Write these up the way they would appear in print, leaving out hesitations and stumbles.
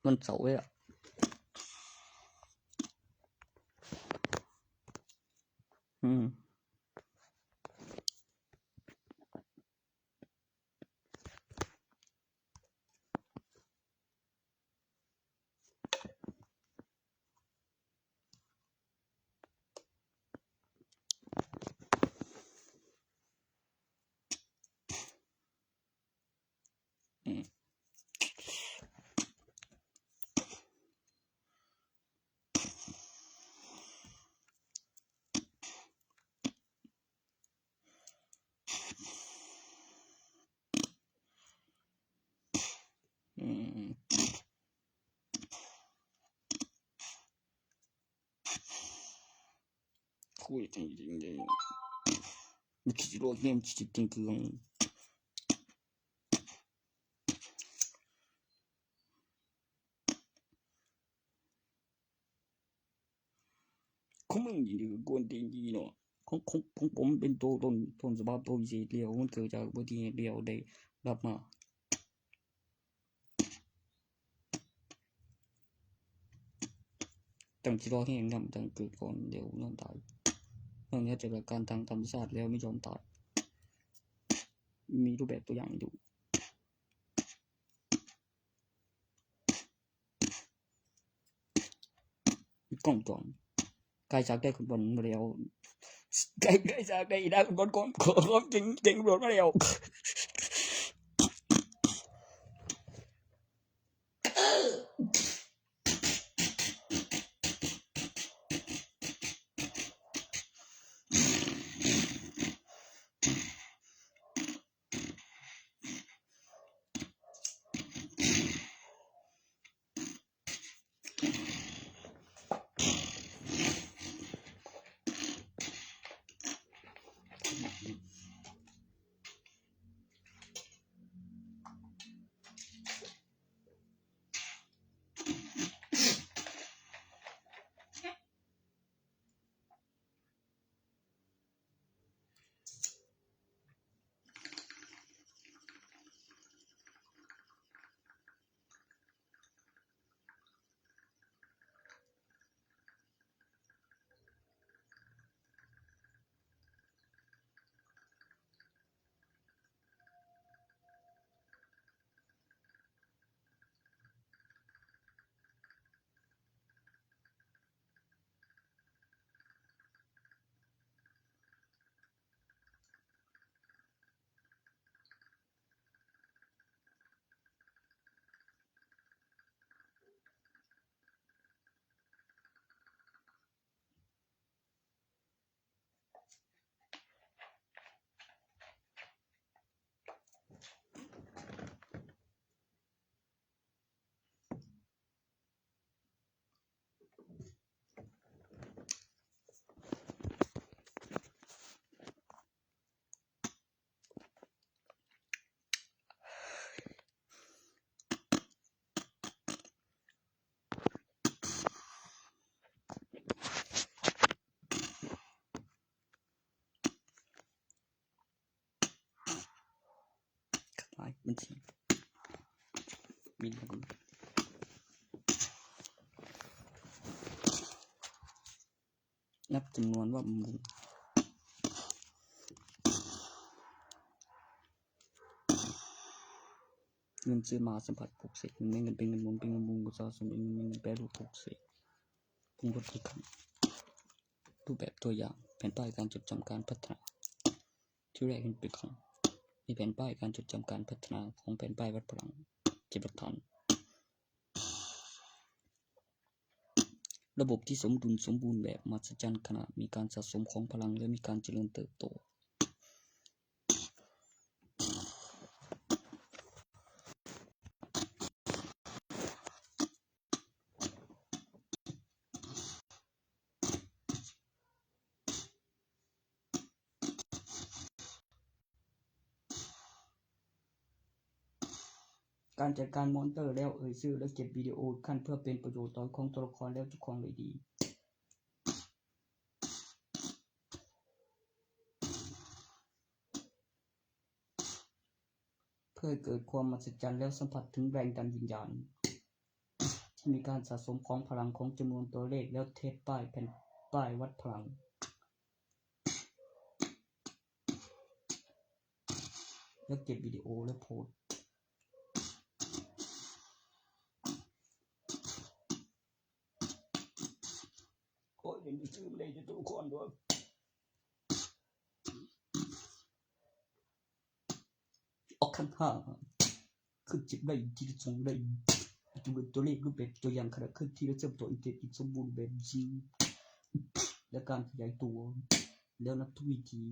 วันเสาร์เลยอ่ะคุยจริงๆเลยมันคิดว่าเกมจริงๆคือของมึงนี่คือกวนตีนดีเนาะของผมเป็นตัวต้นฉบับตัวพิเศษแล้วมันเกิดจากอุบัติเหตุแล้วได้รับมาตั้งที่รอแห่งนำตั้งเกิดก่อนเดี๋ยวนอนตายเนื่องจากการทางธรรมชาติแล้วไม่ยอมตายมีรูปแบบตัวอย่างอยู่กล้องจรใกล้จากได้คนบนมาแล้วใกล้จากได้ได้คนบนก่อนจริงๆรถมาแล้วบัญชีมีนับจำนวนว่ามึงเงินซื้อมาสัมผัสปลูกเสกไม่เงินเป็นเงินหมุนเป็นเงินบุญกุศลสมเป็นเงินแปรรูปปลูกเสกปรุงรสที่คำรูปแบบตัวอย่างแผนป้ายการจดจำการพัฒนาที่แรกเป็นของมีแผนป้ายการจดจำการพัฒนาของแผนป้ายวัดพลังจิตประทานระบบที่สมดุลสมบูรณ์แบบมหัศจรรย์ขณะมีการสะสมของพลังและมีการเจริญเติบโตการจัดการมอนเตอร์แล้วชื่อและเก็บวิดีโอขั้นเพื่อเป็นประโยชน์ต่อของตัวละครแล้วทุกของเลยดีเพื่อเกิดความมหัศจรรย์แล้วสัมผัสถึงแรงดันวิญญาณ มีการสะสมของพลังของจำนวนตัวเลขแล้วเทสป้ายแผ่นป้ายวัดพลังแล้วเก็บวิดีโอแล้วโพสต์โอ้ยเดี๋ยวนี้ชื่อเลยจะทุกคนด้วยออกขั้น5คือจิบได้ที่จะส่งได้ตัวเลขรูปแบบตัวอย่างขณะเคลื่อนที่และเชื่อมต่ออินเทอร์เน็ตสมบูรณ์แบบจริงและการขยายตัวแล้วนับทุกวิธี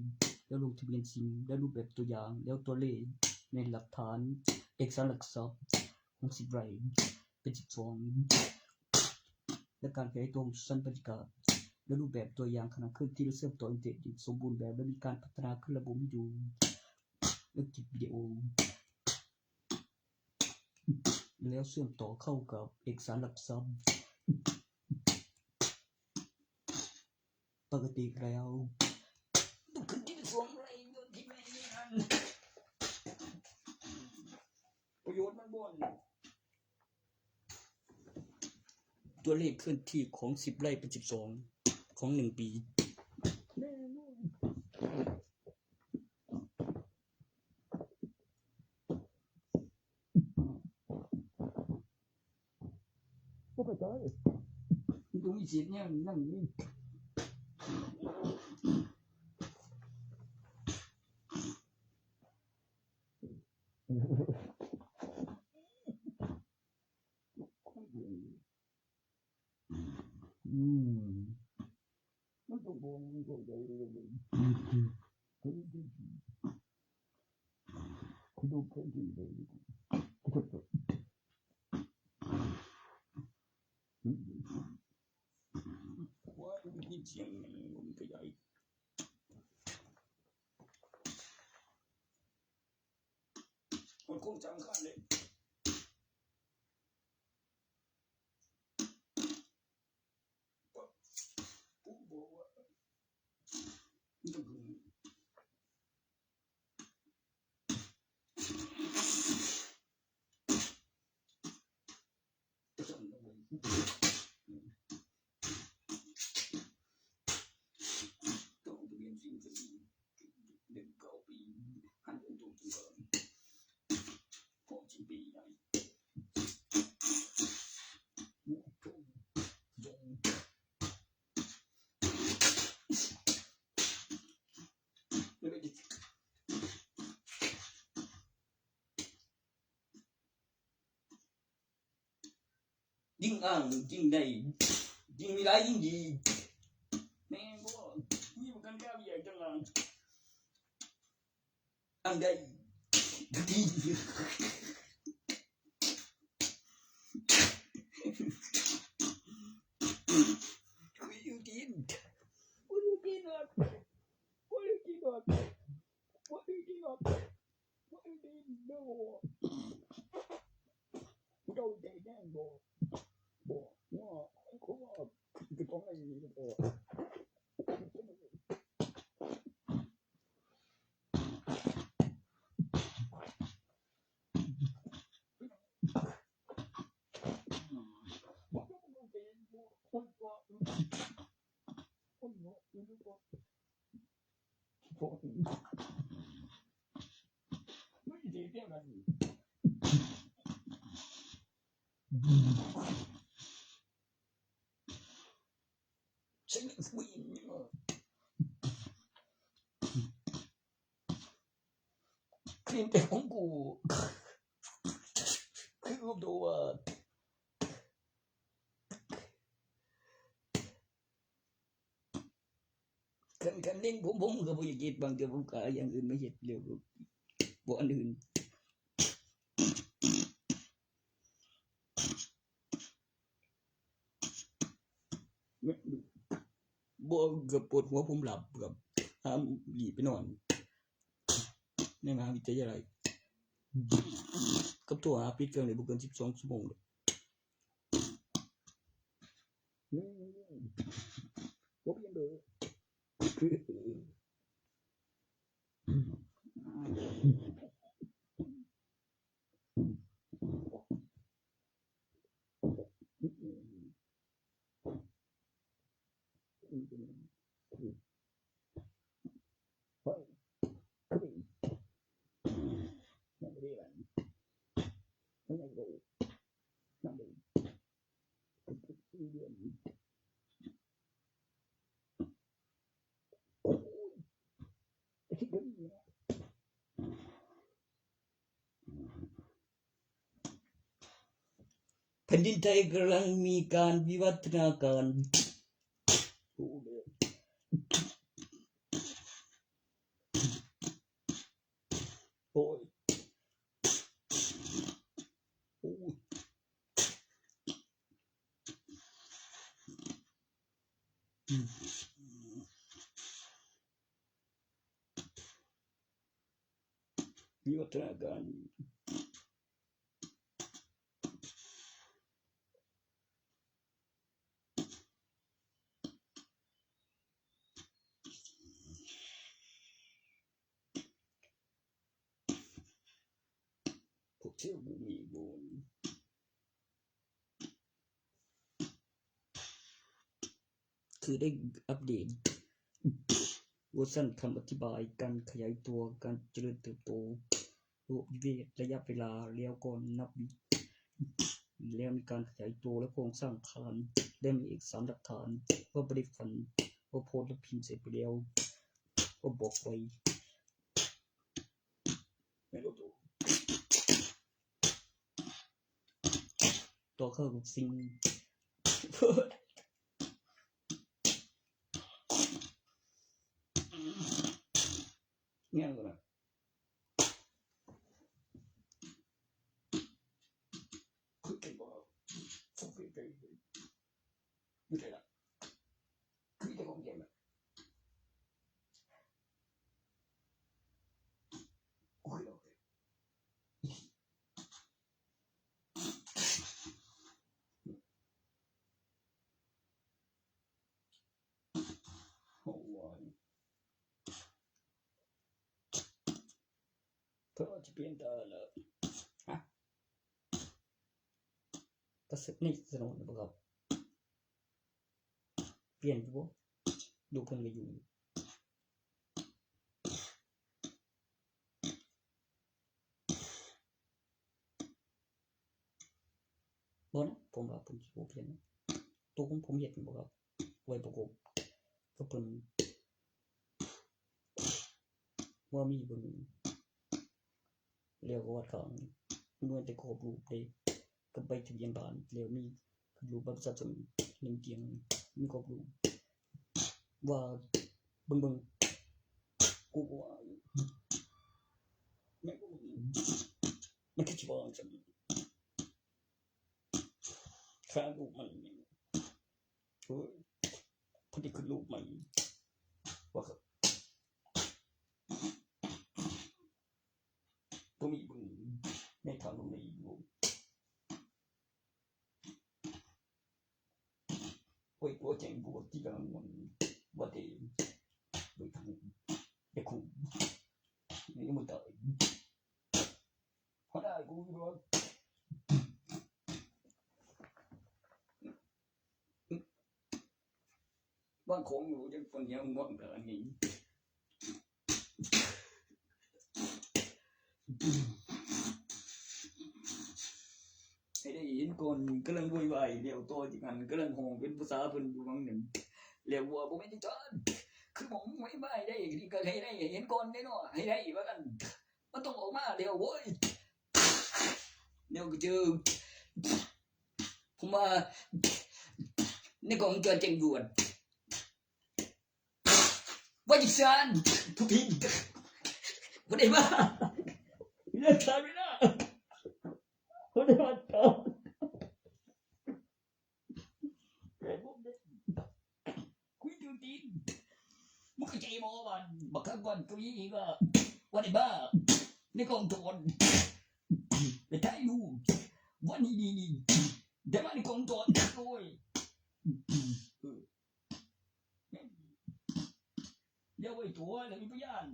แล้วลงทะเบียนซิมและรูปแบบตัวอย่างแล้วตัวเลขในหลักฐานเอกสารหลักทรัพย์60ไร่เป็น12และการขยายตัวสั้นบรรยากาศและรูปแบบตัวอย่างขณะเคลื่อนที่และเชื่อมต่ออินเทอร์เน็ตสมบูรณ์แบบและมีการพัฒนาขึ้นระบบวิดีโอและคลิปวิดีโอแล้วเชื่อมต่อเข้ากับเอกสารหลักทรัพย์ปกติแล้วขึ้นที่2ไรที่ไม่นั่นประโยชน์มันบ่นตัวเลขเคลื่อนที่ของ10ไร่เป็น12ของ1ปีแน่นอนบ่เข้าใจต้องมีเสียงเนี่ยนั่นนี่มันต้องบ่มันเข้าใจเลยคุณดูแค่นี้เลยว่ามีเสียงมันก็ใหญ่มันคงจำคันเลยปุ๊บบอกว่ายิ่งอ้างยิ่งได้ยิ่งมีหลายยิ่งดีแม่บ่มีมันกันก้าวใหญ่จังล่ะอันใดดีคุยอยู่กินคุยอยู่กินอ่ะคุยอยู่กินอ่ะคุยอยู่กินอ่ะคุยอยู่กินบ่เราได้แน่บ่ว่าเขาว่าจะต้องอะไรนี่บ่ไม่ดีเท่านั้นฉันวิ่งครีมแต่ของกูคือตัวกันเล่นผมก็บ่อยากเฮ็ดบางเทื่อผมก็อย่างอื่นมาเฮ็ดแล้วบ่อันอื่นบ่เกือบปวดหัวผมหลับเกือบหามหลีไปนอนในมหาวิทยาลัยกับโทรหาปิดเครื่องได้บ่เกิน12ชั่วโมงบ่เปลี่ยนเด้อ แผ่นดินไทยกำลังมีการวิวัฒนาการโอ้ยวิวัฒนาการพวกเชื่อบุมีบุญคือได้อัปเดตเวอร์ชันคำอธิบายการขยายตัวการเจริญเติบโตระบบนิเวศระยะเวลาแล้วก็นับแล้วมีการขยายตัวและโครงสร้างฐานและมีเอกสารหลักฐานว่าบ่ได้ฝันว่าโพสต์และพิมพ์เสร็จไปแล้วก็บอกไว้ไม่รู้ตัวต่อเข้ากับสิ่งเนี่ยก็นะคือไอ้บ่ฟุกไปไม่ได้ละคือจะของเย็นละโอเคโอ้ยเพื่อจะเปลี่ยนตาละฮะก็สึกนี่สนุกนะครับเปลี่ยนบ่ดูเพิ่นก็อยู่บ่นะผมว่าผมสิบ่เปลี่ยนตัวของผมเฮ็ดบ่ครับไว้ประกบก็เพิ่นว่ามีเบิ่งแล้วก็วัดข้างเมื่อแต่ครบรูปได้กับใบทะเบียนบ้านแล้วมีรูปบัตรประชาชน1เกียงมีครบรูปว่าเบิ่งกูว่าแม่งมันคือสิว่าจังค่ารูปมันโอ้ยพอดีคือรูปมันว่าครับบ่มีเบิ่งในทางในอยู่โอ้ยตัวแจ้งบวกที่กำลังมันว่าได้โดยทางไอ้ครูนี่มันตายพอได้กูรู้ว่าของอยู่จังคนยังงอนแต่อันนี้ให้ได้เห็นคนกำลังวุ่นวายเดี๋ยวตัวที่มันกำลังห้องเป็นภาษาเพิ่นอยู่บางหนึ่งแล้วว่าบ่แม่นจังคือผมไม่ได้นี่ก็ให้ได้เห็นคนได้เนาะให้ได้ว่ากันมันต้องออกมาเดี๋ยวโว้ยเดี๋ยวก็เจอผมมาในกองจรแจ้งด่วนว่าอีสานทุกทีบ่ได้มาเลิกทำไม่ได้บ่ได้มาตอบคุยตื่นตีนมึงเข้าใจบ่ว่าบักก่อนกูอีกว่าได้บ้าในกองโจรไปถ่ายรูปวันนี้ได้มาในกองโจรโอ้ยเดี๋ยวไอ้ตัวแล้วมีพยาน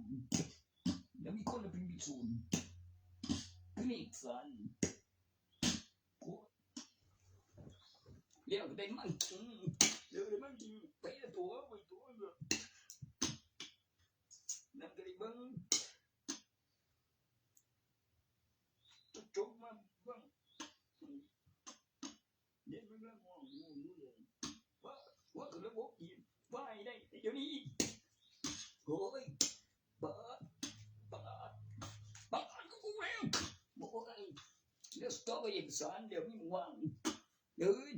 แล้วมีคนเป็นมิตรศูนย์คือเอกสาร เลี้ยวได้มันเดี๋ยวได้มันจริงไปตัวไปตัวนั่นก็ได้เบิ่งจบมาเบิ่งเดี๋ยวมันมองงูเลยว่าคือระบบอีกว่าได้เดี๋ยวนี้โอ้ยบัดก็กูแล้วโอ้ยเดี๋ยวต่อไปเอกสารเดี๋ยวมีวางเอ้ย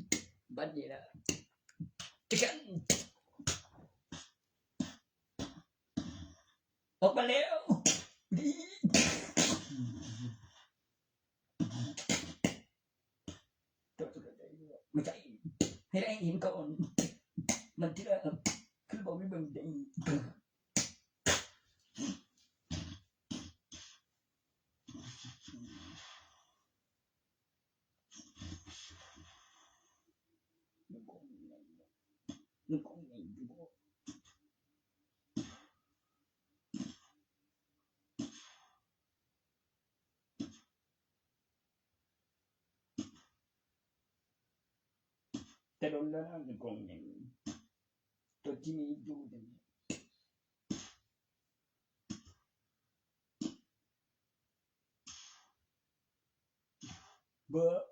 บัดนี้ล่ะจะกันออกมาแล้วดีไม่ใช่ให้ได้เห็นก่อนมันที่ละคือบอกไม่เบิ่งได้นึกของไงดูบ่แต่โดนแล้วนึกของไงตัวที่มีอยู่นี่เบอร์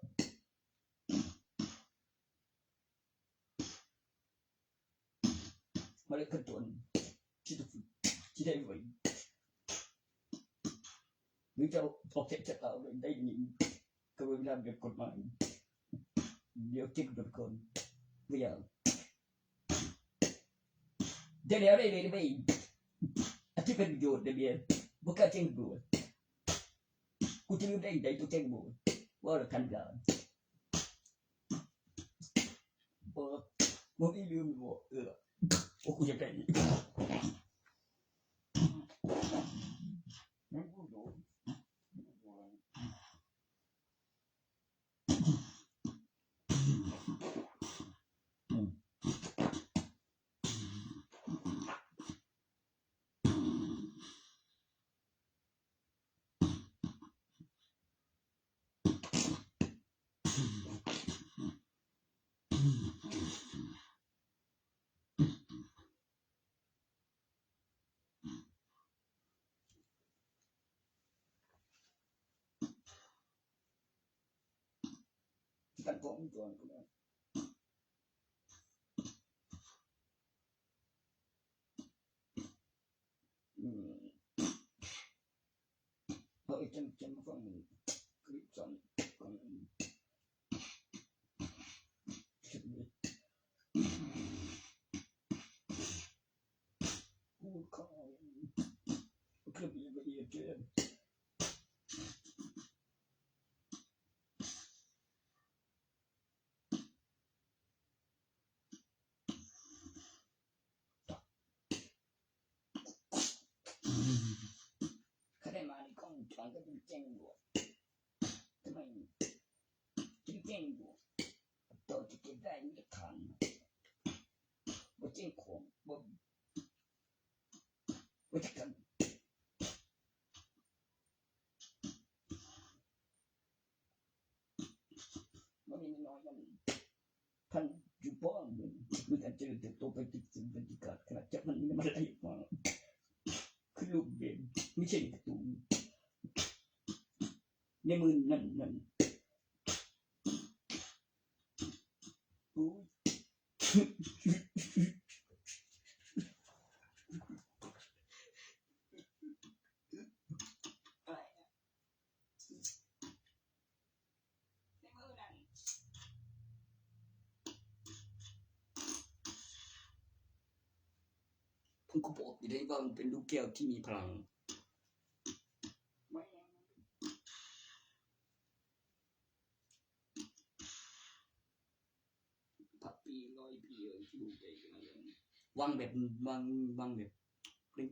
มาเลยขึ้นตัวที่ได้ไว้หรือจะพอเช็คเอาได้ยินก็เวลาเกิดกฎหมายเดี๋ยวจิกโดนคนไม่อยากเดี๋ยวได้เลยไม่อาทิตย์เป็นประโยชน์เดี๋ยวบุกการเจ้งบัวกูจะรู้ได้ยังไงตัวเจ้งบัวว่าเราทันกันมึงไม่ลืมบัวโอ้กูจะได้นั่นกูโดนกันฟ้องก่อนกูนะเฮ้ยจะมาฟังคลิปสอนก่อนพูดข้าวคลิปละเอียดเกินเขาได้มาในกล้องจอก็เป็นแจ้งบัวทำไมจึงแจ้งบัวต่อจะเก็บได้มีหลักฐานว่าแจ้งของว่าจะกันมันมีน้อยมันพันอยู่บ้านเลยมีการเจริญเติบโตไปติดสิ่งเป็นที่เกิดขนาดจะมันมีอะไรมาคือลูกเด่นไม่ใช่กระตุ้นในมือนั่นโอ้ผมก็บอกอยู่ได้ว่ามันเป็นลูกแก้วที่มีพลังพับปี100 ปีที่ลูกใหญ่กันแล้ววางแบบปริ้ง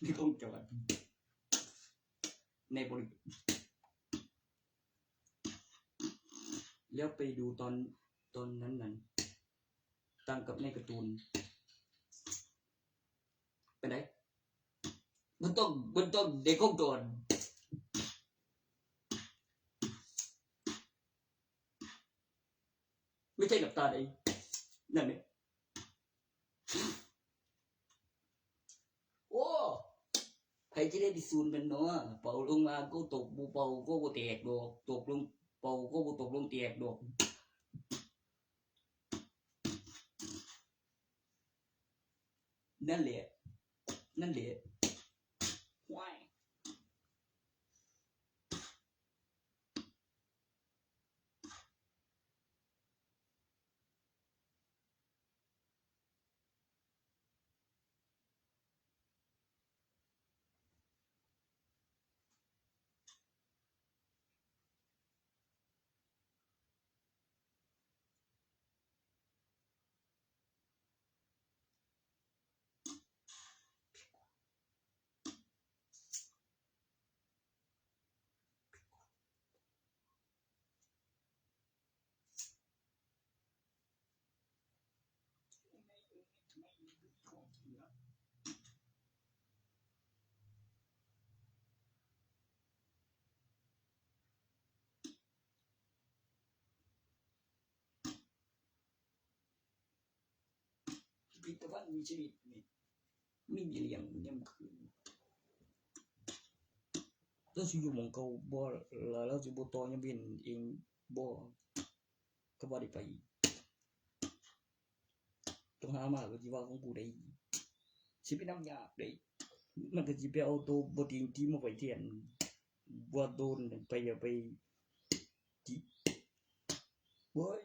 นี่ต้องจอดในบริแล้วไปดูตอนนั้นตั้งกับในการ์ตูนไปไหนมันต้องเด็กก่อน ไม่ใช่กับตาใดนั่นแหละโอ้ใครจะได้ไปซูนเป็นเนาะเป่าลงมาก็ตกบ่เป่าก็บ่แตกดอกตกลงเป่าก็บ่ตกลงแตกดอกนั่นแหละว้ายพิพิธภัณฑ์มีชีวิตนี่มีเลี้ยงยามคืนเราสิอยู่หม้องเก่าบ่แล้วเราสิบ่ต่อยามเว้นเองบ่ก็บ่ได้ไปต้องหามาก็สิว่าของผู้ใดสิไปนำยากได้มันก็สิไปเอาตัวบ่จริงที่มาไว้แทนบ่โดนไปอย่าไปจิโอ้ย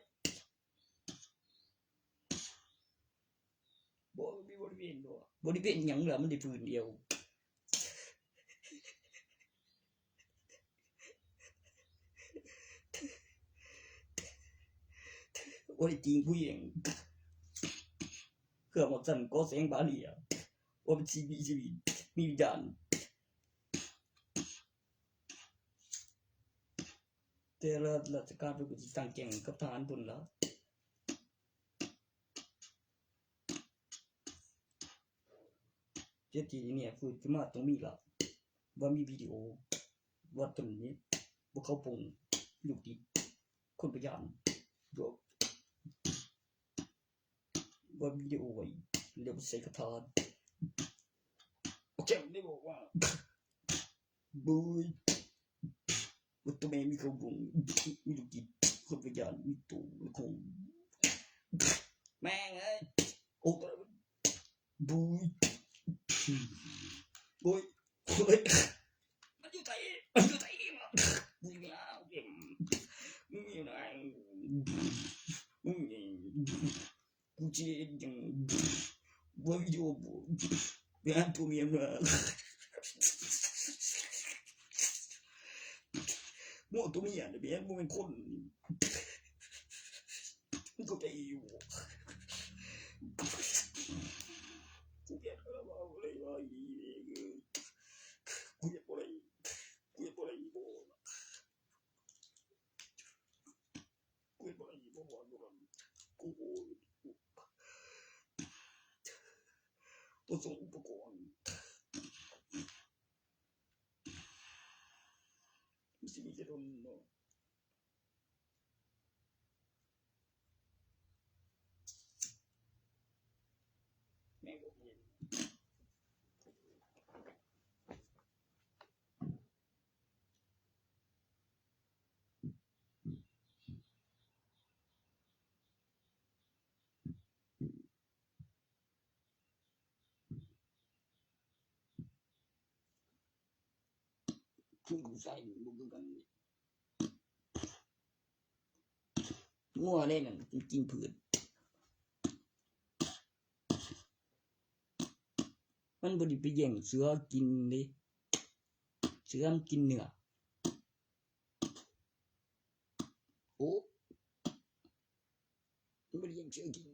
บ่มีบริเวณบ่บริเวณหยังล่ะมันได้พื้นเดียวโอ้ยจริงผู้หญิงเครื่องหมดสั่นก็แสงบาเลียว่าเป็นชีวิตมีวิญญาณแต่ราชการเป็นผู้ที่ตั้งแก่งกับทหารพุ่นล่ะเจติเนี่ยคือขึ้นมาต้องมีล่ะว่ามีวิดีโอว่าตรงนี้บ่เข้าปงลูกติดคนพยานว่าวิดีโอไว้เรียกว่าใส่กระทานโอเคได้บอกว่าบุยว่าตัวแม่มีเขาบุงมีลูกติดคนพยานมีตู่คงแม่งเอ้ยโอ้ตัวบุยมันอยู่ไทยบุยแล้วเก็บมึงอยู่ไหนกูจะยังว่าวิดีโอไปหาตัวเมียมามั่วตัวเมียเนี่ยเป็นมึงเป็นคนมึงก็ใจอยู่กูเกลียดอะไรบ้างอะไรวะกูอยากอะไรบ่กูอยากอะไรบ่กูตัวส่งอุปกรณ์มันสิมีจะโดนเนาะแม่งก็เห็นคือกูใส่บุกกันงัวได้นั่นกินพืชมันบ่ได้ไปแย่งเสือกินเด้เสือมันกินเนื้อโอ้มันบ่ได้แย่งเสือกิน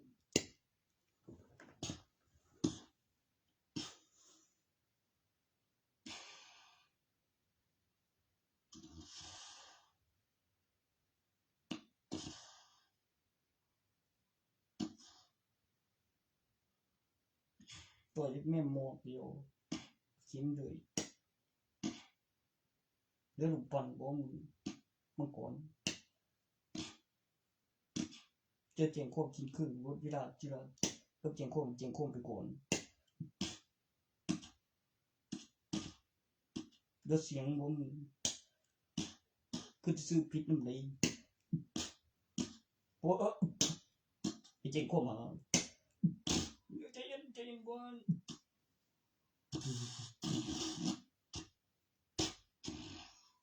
ปล่อยแม่หมอกเดียวกินเลยแล้วลูกปั่นบ่มึงก่อนจะ จะแจ้งความจริงคือรถวิราชจิราก็แจ้งความไปก่อนแล้วเสียงบ่มีคือซื้อผิดนำเลยโอ้ไปแจ้งความมาใจเย็นก่อน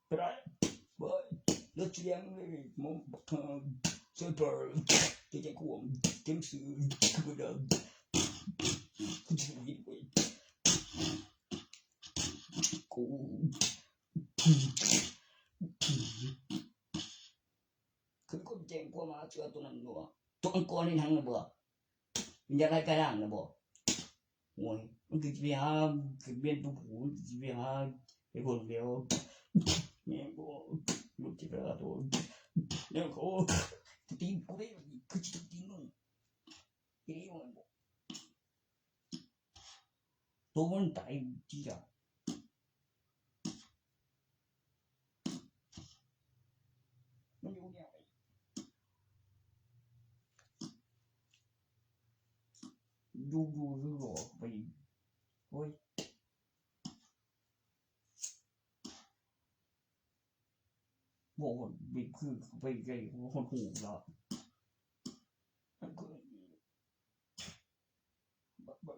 ไปได้บ่แล้วเสียงเลยมองเซอร์เวอร์จะแจ้งความเต็มสื่อคือเดิมคือชีวิตเว้ยกูคือคนแจ้งความมาเชื่อตัวนั้นบ่ตัวอังกรนี่ทั้งน่ะบ่มันอยากให้กระด้างน่ะบ่โอ้ยมันคือสิไปหาคือเรียนผู้ผู้สิไปหาไอ้คนเดียวแม่งบ่รู้จิราโดนแล้วเขาตีกูได้คือสิตีมึงอีมันบ่ตัวมันตายจิรามันอยู่เนี่ยดูหรอไปโอ้ยบ่บิดคือไปไกลคนหูละมันคือบ่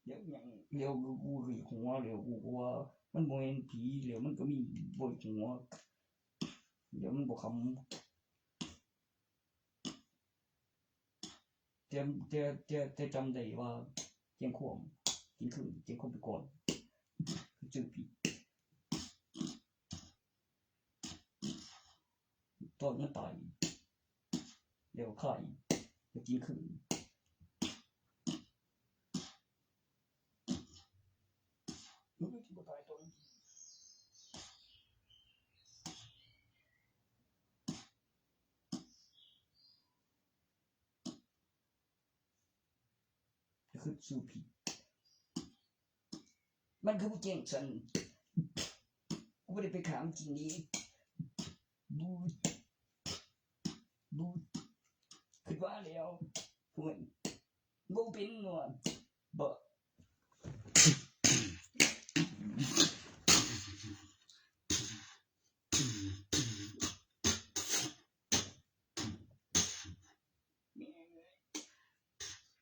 เดี๋ยวยังเดี๋ยวกูหลีหัวเดี๋ยวกูว่ามันบ่เห็นผีเดี๋ยวมันก็มีบ่หัวเดี๋ยวมันบ่คำแต่จำได้ว่าแจ้งความจริงคือแจ้งความไปก่อนคือชื่อผิดตอนมันตายเดี๋ยวใครจะกินคือมันก็บ่ตายตอนคือชื่อผิดมันคือบ่แจ้งฉันกูบ่ได้ไปถามจริงนี้ดูคิดว่าแล้วคือมันบ่เป็นว่าบ่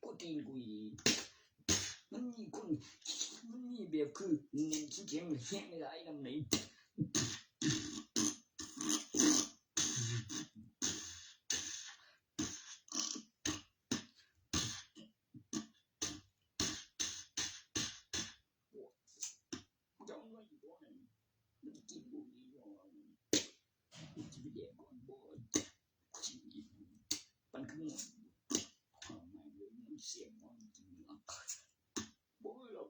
กูตีนกูอีมันมีแบบคือเน้นขี้เกียจแห้งไม่ได้นำไหนมันคือเสียงมันจริงอ่ะบ่หรอก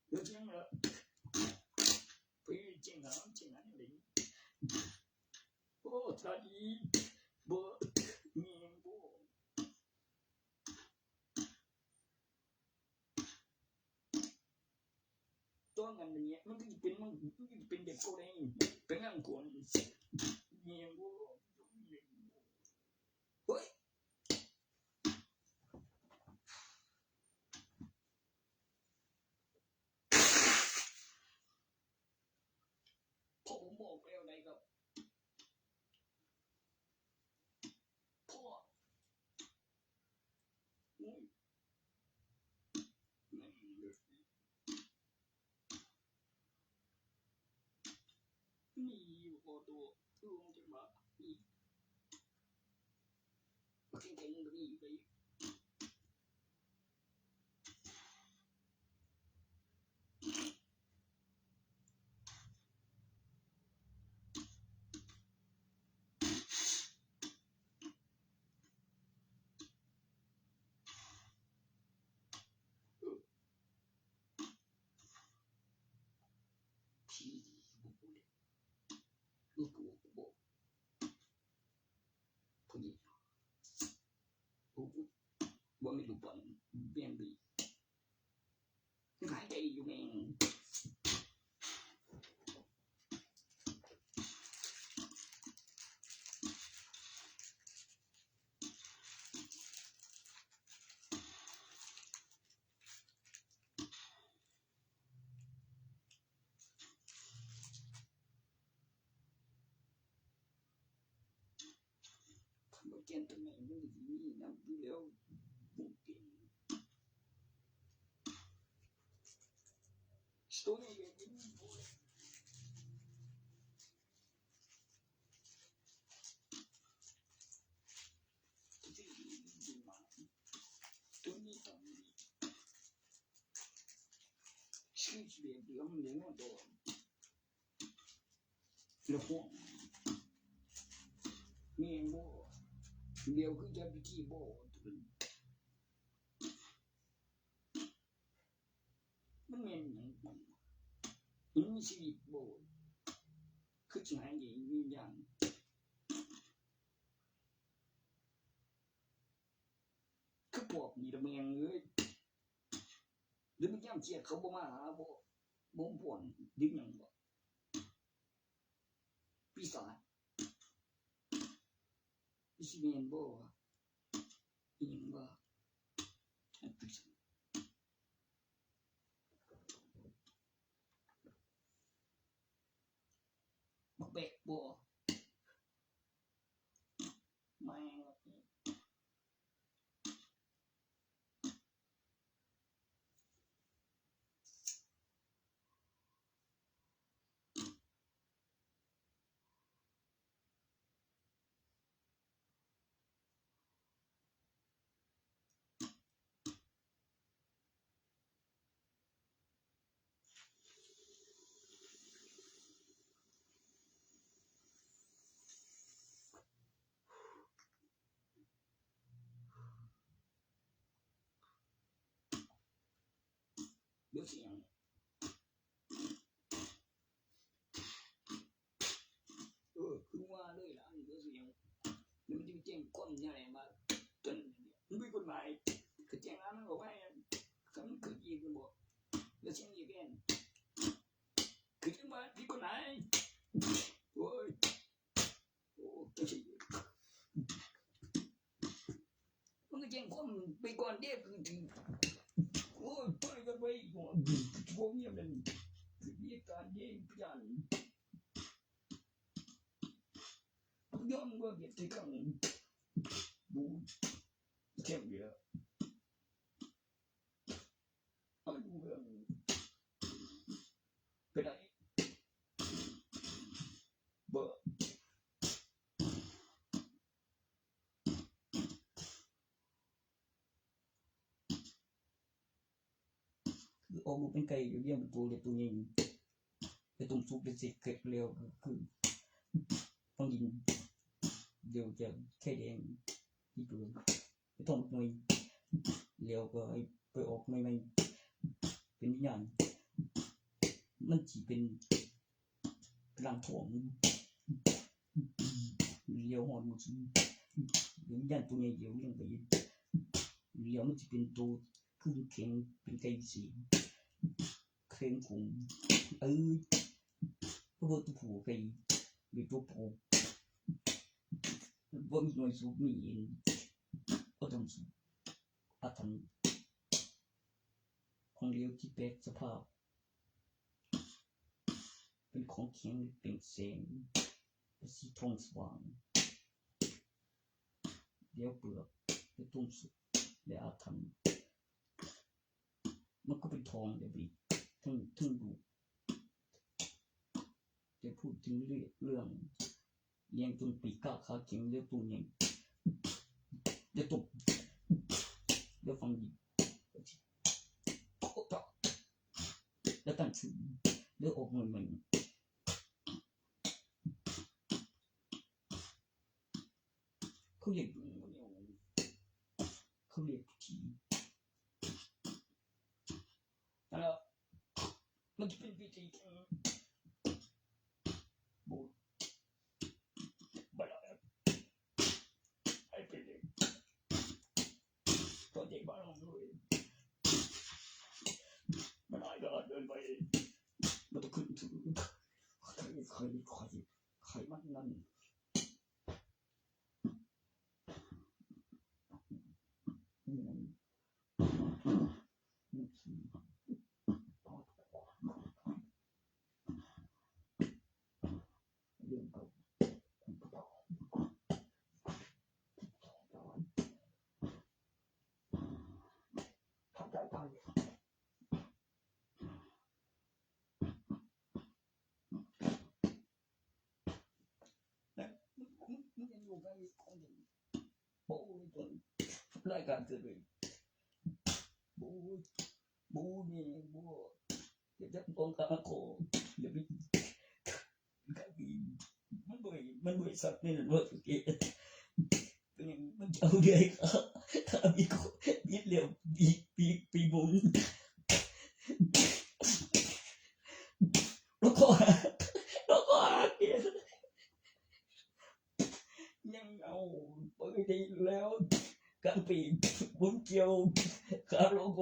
เดี๋ยวเสียงละไปเจ๋งอ่ะเลยโอ้ทาดีบ่มีบ่ตัวกันเนี่ยมันก็เป็นเด็กโกเด้งเป็นอังกฤษมีบ่เฮ้ยผมบอกแล้วไงครับพ่ออุ้ยมีอยู่พอตัวคือมันจะมาอีกเก่งๆก็มีไปพี่ลูกบอกพอดี เจนตัวไหนมันสิมีนำอยู่แล้วบ่เป็นสตัวนี้ก็มีบ่ตัวนี้ต้องมีชื่อเสียงเดียวมันยังบ่โดนแล้วพวกมีบ่เดียวคือจะพิธีบ่มันแม่นหยังบ่มันมีชีวิตบ่คือสิให้วิญญาณคือพวกนี่ละแม่งเอ้ยหรือมันย่ำเจียดเขาบ่มาหาบ่พ่วนดึกหยังบ่ปีศาจสิแม่นบ่อีหยังบ่ปีศาจบักแบกบ่แม่งเดี๋ยวสิหยังคือว่าเลยล่ะเดี๋ยวสิหยังเดี๋ยวมันจะแจ้งความใหญ่มาจนมันมีกฎหมายคือแจ้งมันก็ไว้คันคืออีกบ่เดี๋ยวสิหยังอีกแม่นคือจังว่าผิดกฎหมายโอ้ยจังซี่มันก็แจ้งความไปก่อนเด้คือโอ้ยไปกันไปก่อนบ่มีอันนั้นคือมีการแย่งพยานยอมก็เก็บที่ข้างบูเข้มเยอะเอาดูเรื่องก็ได้บ่คือออกมาเป็นไก่อยู่เลี้ยงตัวเล็กตัวใหญ่ไปต้มซุปเป็นสิเก็บแล้วคือต้องกินเดี๋ยวจะไข่แดงที่เกินไปต้มหน่อยแล้วก็ไปออกใหม่ๆเป็นวิญญาณมันสิเป็นกลางท้องเลี้ยวหอนมันสิวิญญาณตัวใหญ่เดี๋ยวเลี้ยงไปเลี้ยวมันสิเป็นตัวคือแข็งเป็นไก่สีแข็งคงเพราะว่าตัวผู้ไก่มีตัวผู้บ่มีหน่วยสูบมีเองก็ต้องสูบอาถรรพ์ของเหลวที่แปลกสภาพเป็นของแข็งเป็นแสงเป็นสีทองสว่างเดี๋ยวเปลือกไปต้มสุกและอาถรรพ์มันก็เป็นทองเดี๋ยวอีกทั้งดูจะพูดถึงเรื่องเลี้ยงจนปีกกล้าขาเข็งเลี้ยงตัวใหญ่เดี๋ยวตกเดี๋ยวฟังดีโอ้ตะแล้วตั้งชื่อเดี๋ยวออกใหม่เขาเรียกทีแล้วมันจะเป็นพิธีโบสถ์บาลาไอ้เป็นเด็กตอนเด็กบ้านเราเลยมันอายก็เดินไปมันต้องขึ้นถึงใครมันนั่น โบ้ยรายการเกิดเลยโบ้ยนี่โบ้เดี๋ยวจะต้องการโคเดี๋ยวกะบีมันบ่สัตว์นี่น่ะบ่เกเป็นมันเอาเดือยถ้ามีโคยิดเหลียวปีบุญแล้วก็ยังเอาไปได้แล้วกันปีบุญเกี่ยวคาโลโก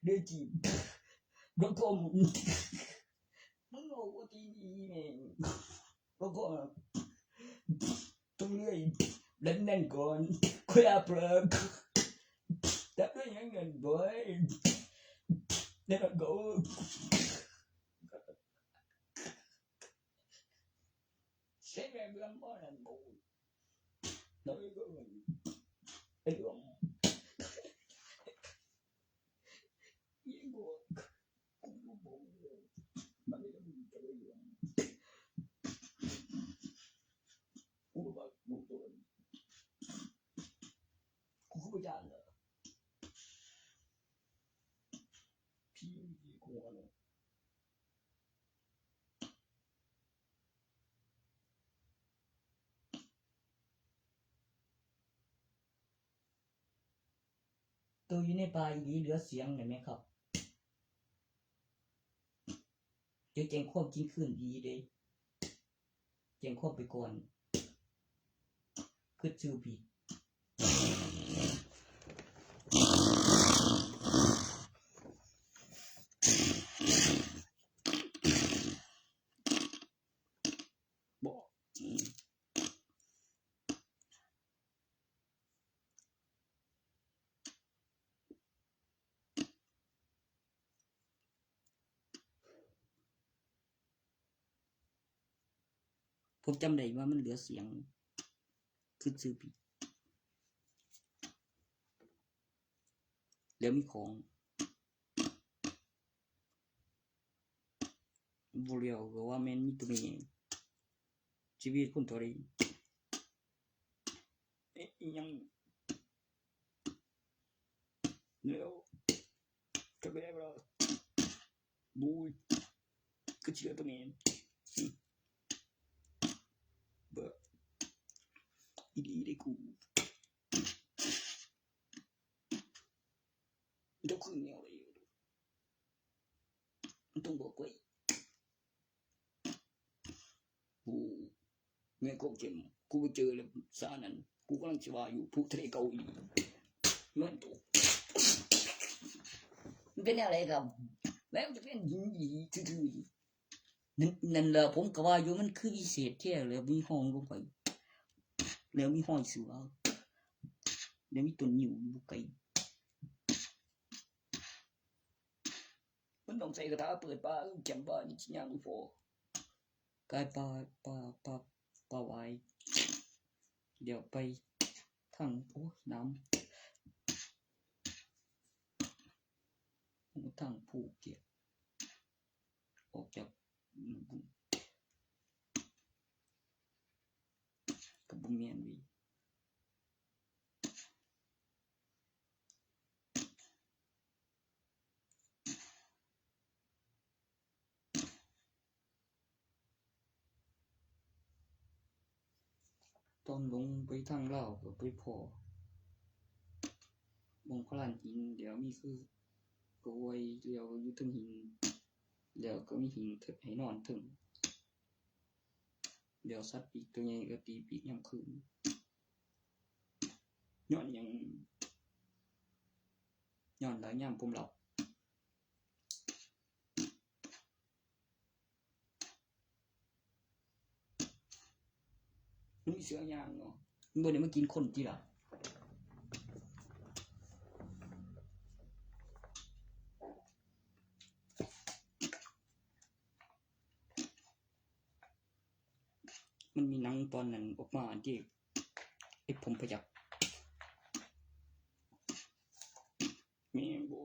เดจิแล้วก็มันเอาที่นี่แล้วก็ต้องเลยเล่นก่อนคุยเปล่าแต่ก็ยังเงินบ่อยแล้วก็ใช่ไหมเรื่องบ้านนั้นบ่แล้วก็ไอ้เรื่องยิ่งบ่กูบ่มันไม่ต้องจะเรื่องกูบ่กูตัวกูบ่อยากเลยพี่กูอะไรตัวอยู่ในป่าอีเหลือเสียงได้มั้ยครับเดี๋ยวแจ้งความจริงคืนดีเด้แจ้งความไปก่อนคือชื่อผิดบ่ผมจำได้ว่ามันเหลือเสียงคือชื่อผิดแล้วมีของบ่เรียวก็ว่าแม่นมีตัวนี้ชีวิตคนตัวนี้ยังแล้วก็ไม่ได้บ่บูยก็เชื่อตัวนี้เบ่อีดีได้กูเดี๋ยวคืนนี้เอาเลยมันต้องบอกไว้กูแม่ก็เจ็บกูไปเจอแล้วซานั้นกูกำลังสิว่าอยู่ภูทะเลเกาหลีมันตกมันเป็นอะไรครับแม้มันจะเป็นหญิงซื่อๆนั่นล่ะผมก็ว่าอยู่มันคือวิเศษแท้แล้วมีห้องลงไปแล้วมีห้อยเสือแล้วมีต้นนิ้วอยู่ไกลมันต้องใส่กระทะเปิดปลาจำบ้านนี่สิย่างบ่พอกายปลาไว้เดี๋ยวไปทางโอ้น้ำทางภูเก็ตออกจากกับบ่แม่นวิตอนลงไปทางลาวก็ไปพ้อมองพลานหินเดี๋ยวมีคือก็ไว้เดี๋ยวอยู่ถึงหินแล้วก็มีหินให้นอนถึงเดี๋ยวสัตว์ปีกตัวใหญ่ก็ตีปีกยามคืนย้อนหยังย้อนหลายยามผมหลับมันมีเสือย่างเนาะมันบ่ได้มากินคนติล่ะมันมีหนังตอนนั้นออกมาที่ไอ้ผมพยักแม่บ่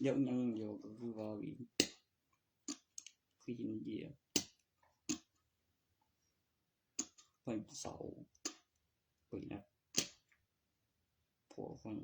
เดี๋ยวยังเดี๋ยวก็คือว่าคืออินเดียไปเสา ปืนนะผัวของ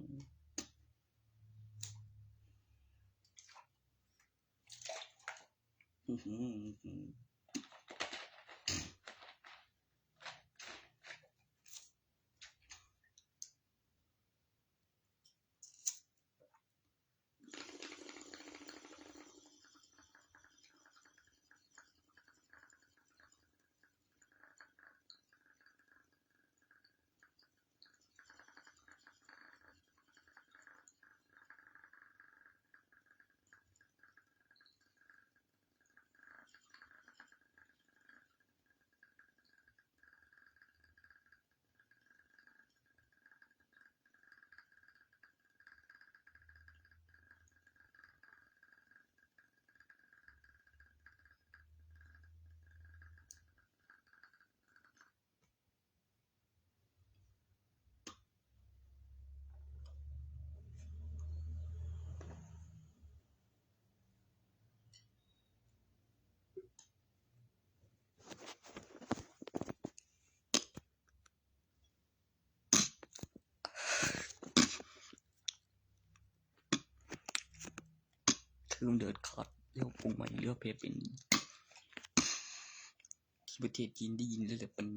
คือเดิดขาดแล้วปรุงใหม่เลือกเพศเป็นที่ประเทศจีนได้ยินแล้วแต่เป็น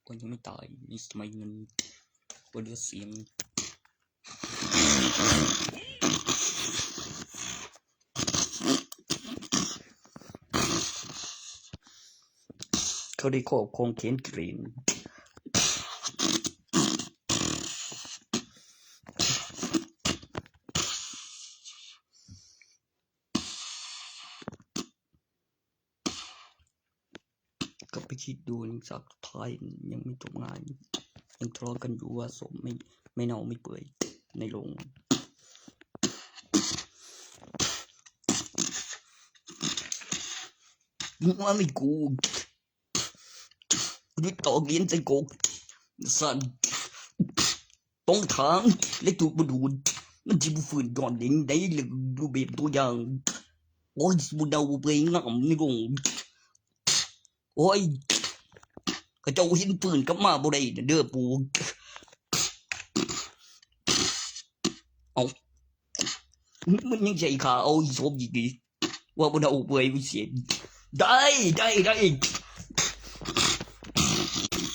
ก็ยังไม่ตายในสมัยนั้นก็เหลือเสียงเขาได้ครอบครองเขนเกรนก็ไปคิดดูจากท้ายยังไม่จบงานยังทะเลาะกันอยู่ว่าศพไม่เน่าไม่เปื่อยในโรงมึงว่าไม่กูยึดต่อเกียนใจโกกสั่นต้องทางเล็กถูกบดูดมันจิบุฝืนก่อนเด้งได้หรือรูปแบบตัวอย่างโอ้ยบุดาวไปงามในโรงโอ้ยก็เจ้าเห็นปืนกลับมาบ่ได้เด้อปู่เอามันยังใส่ขาเอาอีศพอีกดิว่าบ่ได้เอาไปวิเศษได้